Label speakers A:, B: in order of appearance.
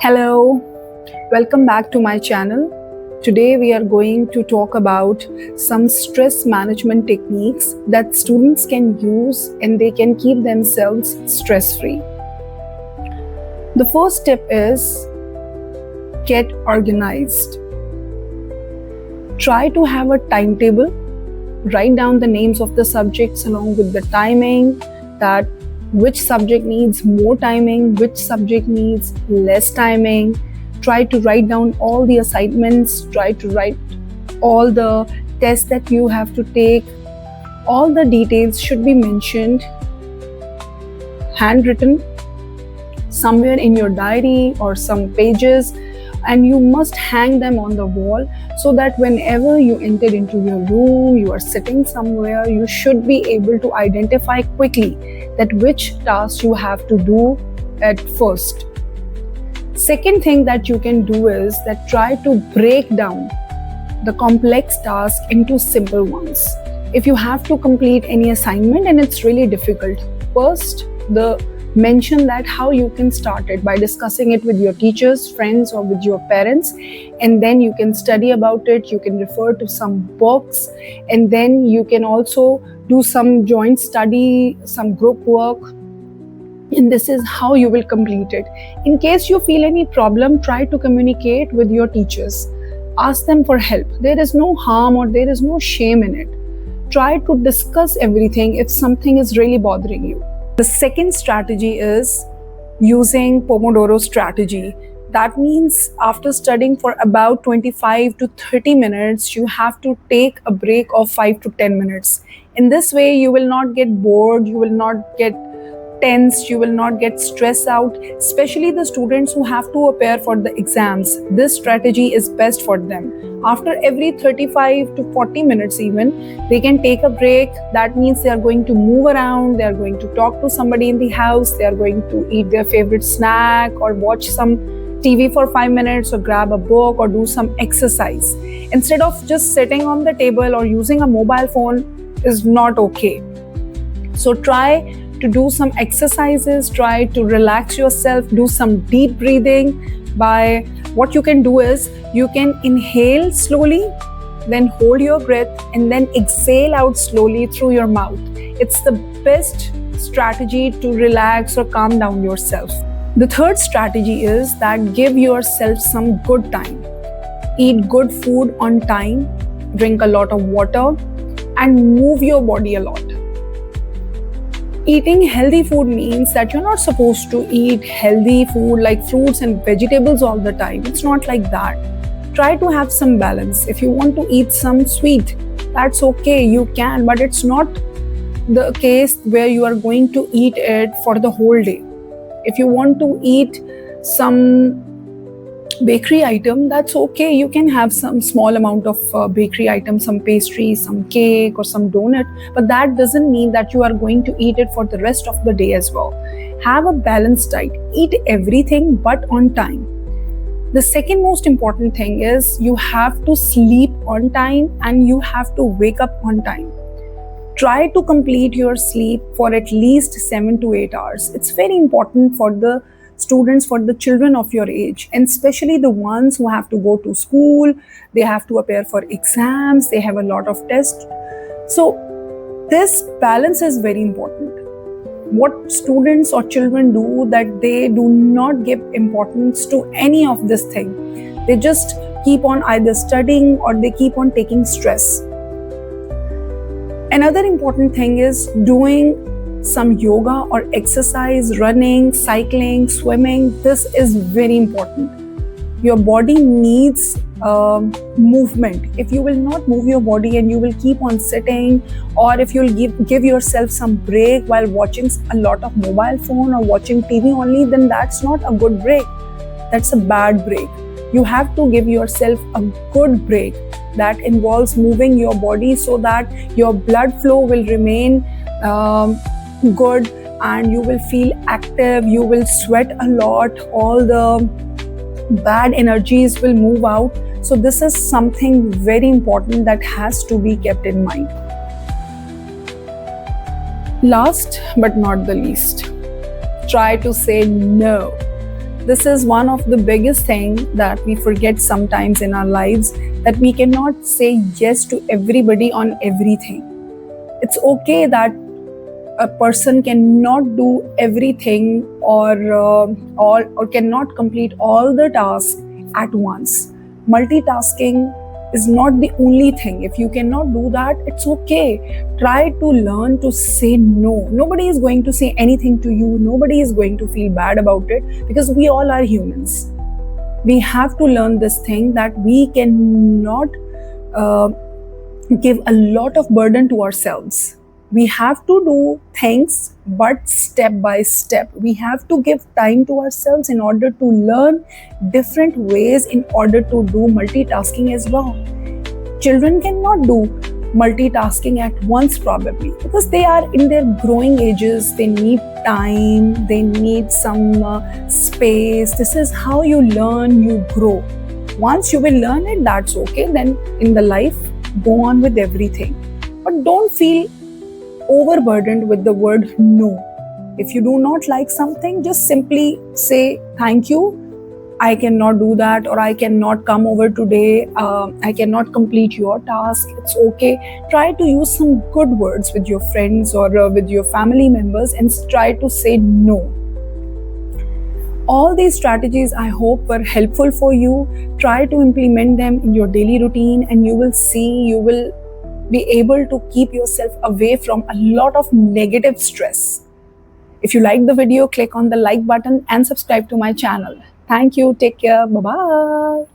A: Hello, welcome back to my channel. Today we are going to talk about some stress management techniques that students can use and they can keep themselves stress free. The first step is get organized. Try to have a timetable. Write down the names of the subjects along with the timing, that which subject needs more timing, which subject needs less timing. Try to write down all the assignments, try to write all the tests that you have to take. All the details should be mentioned, handwritten, somewhere in your diary or some pages, and you must hang them on the wall so that whenever you enter into your room, you are sitting somewhere, you should be able to identify quickly that which task you have to do at first. Second thing that you can do is that try to break down the complex task into simple ones. If you have to complete any assignment and it's really difficult, first mention that how you can start it by discussing it with your teachers, friends, or with your parents, and then you can study about it. You can refer to some books, and then you can also do some joint study, some group work, and this is how you will complete it. In case you feel any problem, try to communicate with your teachers. Ask them for help. There is no harm or there is no shame in it. Try to discuss everything if something is really bothering you. The second strategy is using Pomodoro strategy. That means after studying for about 25 to 30 minutes, you have to take a break of 5 to 10 minutes. In this way, you will not get bored, you will not get tense, you will not get stressed out, especially the students who have to appear for the exams. This strategy is best for them. After every 35 to 40 minutes even, they can take a break. That means they are going to move around, they are going to talk to somebody in the house, they are going to eat their favorite snack or watch some TV for 5 minutes or grab a book or do some exercise. Instead of just sitting on the table or using a mobile phone is not okay. So try to do some exercises, try to relax yourself, do some deep breathing. By what you can do is you can inhale slowly, then hold your breath, and then exhale out slowly through your mouth. It's the best strategy to relax or calm down yourself. The third strategy is that give yourself some good time. Eat good food on time, drink a lot of water, and move your body a lot. Eating healthy food means that you're not supposed to eat healthy food like fruits and vegetables all the time. It's not like that. Try to have some balance. If you want to eat some sweet, that's okay, you can, but it's not the case where you are going to eat it for the whole day. If you want to eat some bakery item, that's okay. You can have some small amount of bakery item, some pastry, some cake or some donut, but that doesn't mean that you are going to eat it for the rest of the day as well. Have a balanced diet. Eat everything but on time. The second most important thing is you have to sleep on time and you have to wake up on time. Try to complete your sleep for at least 7 to 8 hours. It's very important for the students, for the children of your age, and especially the ones who have to go to school, they have to appear for exams, they have a lot of tests. So this balance is very important. What students or children do that they do not give importance to any of this thing. They just keep on either studying or they keep on taking stress. Another important thing is doing some yoga or exercise, running, cycling, swimming. This is very important. Your body needs movement. If you will not move your body and you will keep on sitting, or if you'll give yourself some break while watching a lot of mobile phone or watching TV only, then that's not a good break. That's a bad break. You have to give yourself a good break that involves moving your body so that your blood flow will remain good and you will feel active, you will sweat a lot, all the bad energies will move out. So this is something very important that has to be kept in mind. Last but not the least, try to say no. This is one of the biggest thing that we forget sometimes in our lives, that we cannot say yes to everybody on everything. It's okay that a person cannot do everything or cannot complete all the tasks at once. Multitasking is not the only thing. If you cannot do that, it's okay. Try to learn to say no. Nobody is going to say anything to you. Nobody is going to feel bad about it, because we all are humans. We have to learn this thing that we cannot give a lot of burden to ourselves. We have to do things, but step by step. We have to give time to ourselves in order to learn different ways in order to do multitasking as well. Children cannot do multitasking at once, probably, because they are in their growing ages. They need time, they need some space. This is how you learn, you grow. Once you will learn it, that's okay. Then in the life, go on with everything. But don't feel overburdened with the word no. If you do not like something, just simply say thank you, I cannot do that, or I cannot come over today, I cannot complete your task. It's okay. Try to use some good words with your friends or with your family members, and try to say no. All these strategies, I hope, were helpful for you. Try to implement them in your daily routine, and you will see, you will be able to keep yourself away from a lot of negative stress. If you like the video, click on the like button and subscribe to my channel. Thank you. Take care. Bye-bye.